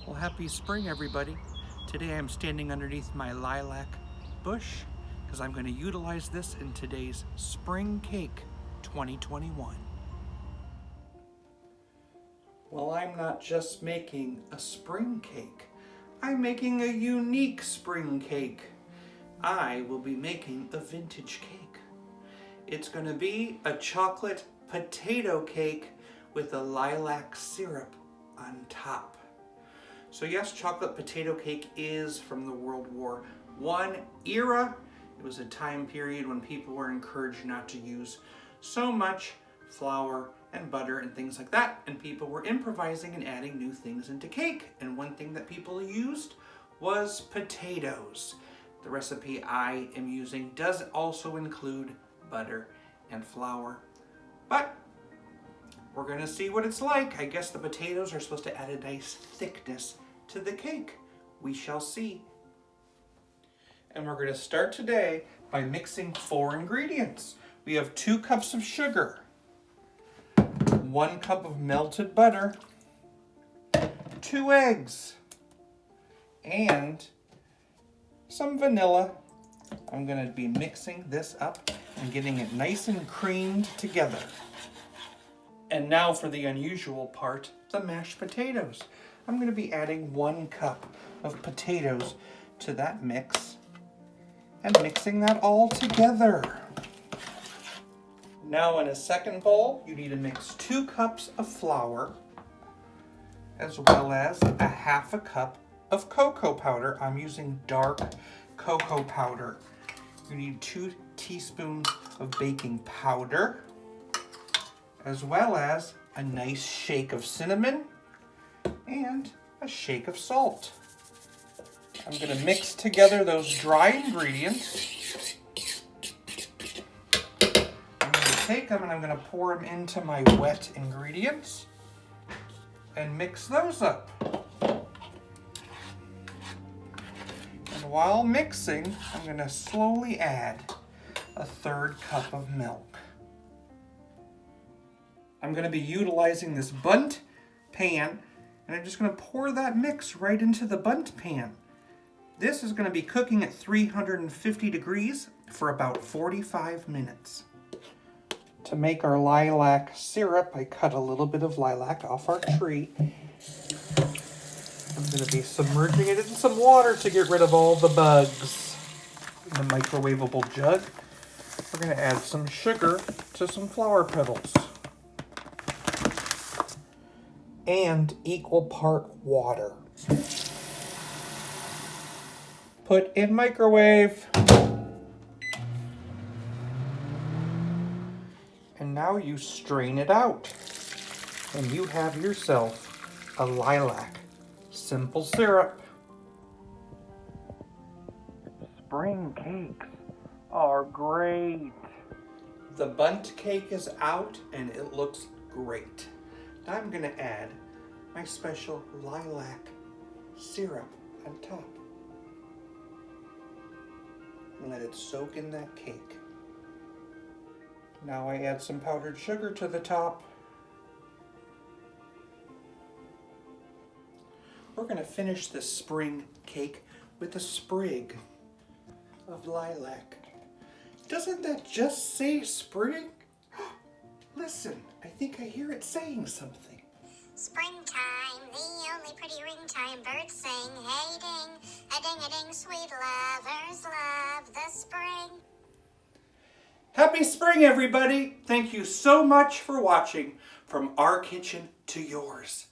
Well, happy spring, everybody. Today I'm standing underneath my lilac bush because I'm going to utilize this in today's Spring Cake 2021. Well, I'm not just making a spring cake. I'm making a unique spring cake. I will be making a vintage cake. It's going to be a chocolate potato cake with a lilac syrup on top. So yes, chocolate potato cake is from the World War I era. It was a time period when people were encouraged not to use so much flour and butter and things like that, and people were improvising and adding new things into cake. And one thing that people used was potatoes. The recipe I am using does also include butter and flour, but we're gonna see what it's like. I guess the potatoes are supposed to add a nice thickness to the cake. We shall see. And we're going to start today by mixing 4 ingredients. We have 2 cups of sugar, 1 cup of melted butter, 2 eggs, and some vanilla. I'm going to be mixing this up and getting it nice and creamed together. And now for the unusual part, the mashed potatoes. I'm going to be adding 1 cup of potatoes to that mix and mixing that all together. Now in a second bowl, you need to mix 2 cups of flour as well as a 1/2 cup of cocoa powder. I'm using dark cocoa powder. You need 2 teaspoons of baking powder as well as a nice shake of cinnamon and a shake of salt. I'm going to mix together those dry ingredients. I'm going to take them and I'm going to pour them into my wet ingredients and mix those up. And while mixing, I'm going to slowly add a 1/3 cup of milk. I'm going to be utilizing this bundt pan, and I'm just going to pour that mix right into the bundt pan. This is going to be cooking at 350 degrees for about 45 minutes. To make our lilac syrup, I cut a little bit of lilac off our tree. I'm going to be submerging it in some water to get rid of all the bugs. In the microwavable jug, we're going to add some sugar to some flower petals. And equal part water. Put in microwave. And now you strain it out. And you have yourself a lilac simple syrup. Spring cakes are great. The bundt cake is out and it looks great. Now I'm going to add my special lilac syrup on top. And let it soak in that cake. Now I add some powdered sugar to the top. We're going to finish this spring cake with a sprig of lilac. Doesn't that just say spring? Listen, I think I hear it saying something. Springtime, the only pretty ringtime, birds sing, hey ding, a ding, sweet lovers love the spring. Happy spring, everybody! Thank you so much for watching From Our Kitchen to Yours.